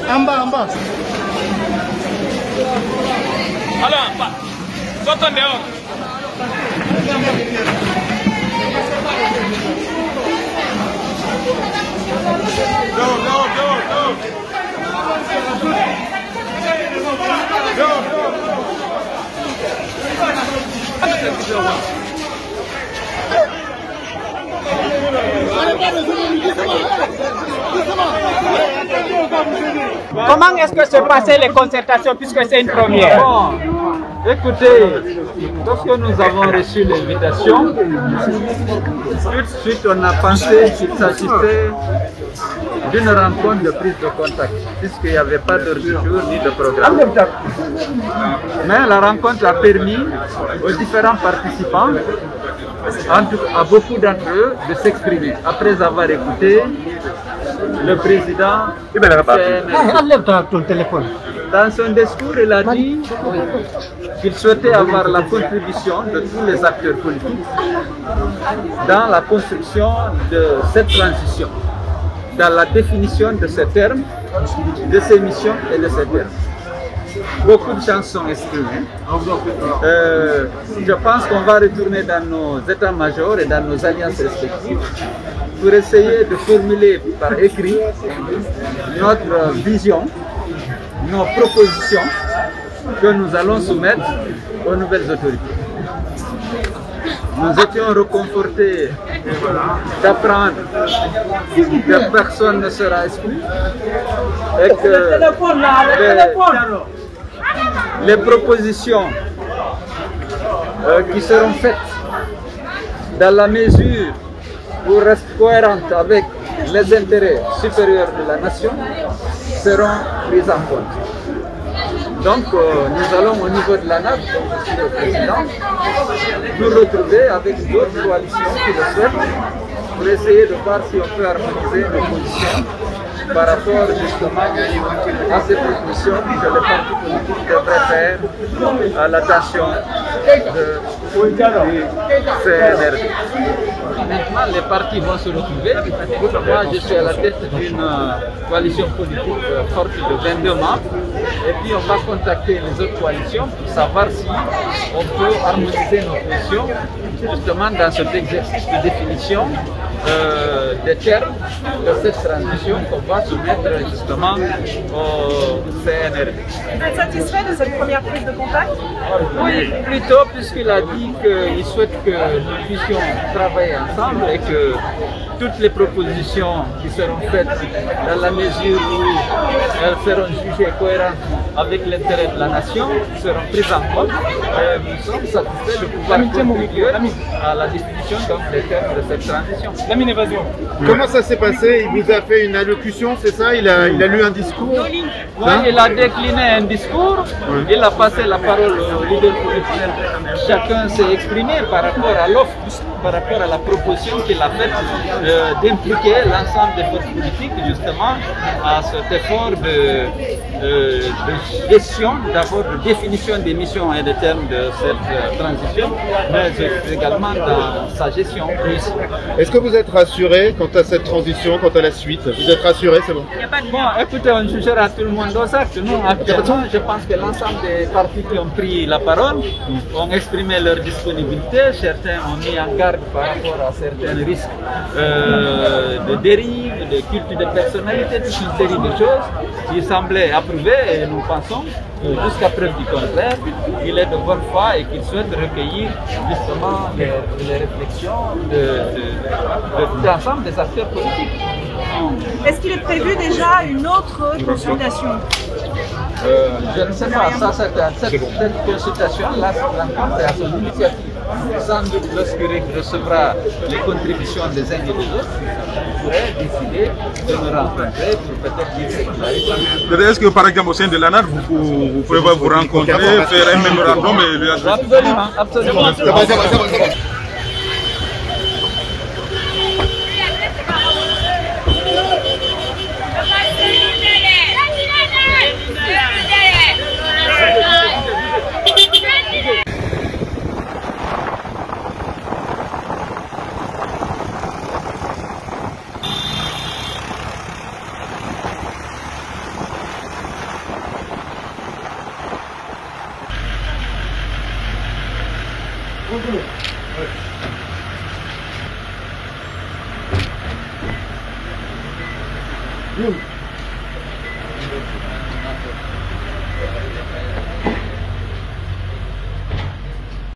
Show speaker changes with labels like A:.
A: En bas, en bas.
B: Alors, sortons dehors.
C: Comment est-ce que se passaient les concertations puisque c'est une première?
D: Bon, écoutez, lorsque nous avons reçu l'invitation, tout de suite on a pensé qu'il s'agissait d'une rencontre de prise de contact, puisqu'il n'y avait pas d'ordre du jour ni de programme. Mais la rencontre a permis aux différents participants, à beaucoup d'entre eux, de s'exprimer. Après avoir écouté le président dans son discours, il a dit qu'il souhaitait avoir la contribution de tous les acteurs politiques dans la construction de cette transition, dans la définition de ces termes, de ces missions et de ces termes. Beaucoup de gens sont exprimés. Je pense qu'on va retourner dans nos états-majors et dans nos alliances respectives pour essayer de formuler par écrit notre vision, nos propositions que nous allons soumettre aux nouvelles autorités. Nous étions réconfortés d'apprendre que personne ne sera exclu et que les propositions qui seront faites dans la mesure où restent cohérentes avec les intérêts supérieurs de la nation seront prises en compte. Donc nous allons au niveau de la NAP, dont je suis le président, nous retrouver avec d'autres coalitions qui le souhaitent pour essayer de voir si on peut harmoniser nos positions par rapport justement à ces propositions que les partis politiques devraient faire à l'attention du CNRD. Maintenant, les partis vont se retrouver. Moi, je suis à la tête d'une coalition politique forte de 22 membres. Et puis, on va contacter les autres coalitions pour savoir si on peut harmoniser nos positions justement dans cet exercice de définition des termes de cette transition qu'on va soumettre justement au CNRD.
E: Vous êtes satisfait de cette première prise de contact?
D: Oui, plutôt, puisqu'il a dit qu'il souhaite que nous puissions travailler ensemble et que toutes les propositions qui seront faites dans la mesure où elles seront jugées cohérentes avec l'intérêt de la nation seront prises en compte. Nous sommes satisfaits de pouvoir contribuer à la définition des termes de cette transition.
A: Comment ça s'est passé? Il vous a fait une allocution, c'est ça? Il a lu un discours?
D: Oui, il a décliné un discours, il a passé la parole au leader politique. Chacun s'est exprimé par rapport à l'offre, par rapport à la proposition qu'il a faite d'impliquer l'ensemble des forces politiques justement à cet effort de gestion, d'abord de définition des missions et des termes de cette transition, mais également dans sa gestion.
A: Est-ce que vous êtes rassuré quant à cette transition, quant à la suite? Vous êtes rassuré, c'est bon?
D: Bon, écoutez, on jugera tout le monde aux actes. Nous, actuellement, je pense que l'ensemble des partis qui ont pris la parole ont exprimé leur disponibilité. Certains ont mis en garde par rapport à certains risques de dérive, de culte de personnalité, toute une série de choses qui semblaient approuvées et nous pensons jusqu'à preuve du contraire, il est de bonne foi et qu'il souhaite recueillir justement les réflexions de tout l'ensemble des acteurs politiques.
E: Est-ce qu'il est prévu déjà une autre consultation?
D: Je ne sais pas, cette consultation-là, cette rencontre est à son initiative. Sans doute, lorsqu'il recevra les contributions des uns et des autres, il pourrait décider de nous rencontrer pour peut-être dire.
F: Est-ce que par exemple au sein de l'ANAR, vous pouvez vous rencontrer, faire un mémorandum et lui adresser?
D: Absolument, absolument.
A: C'est bon. Youm.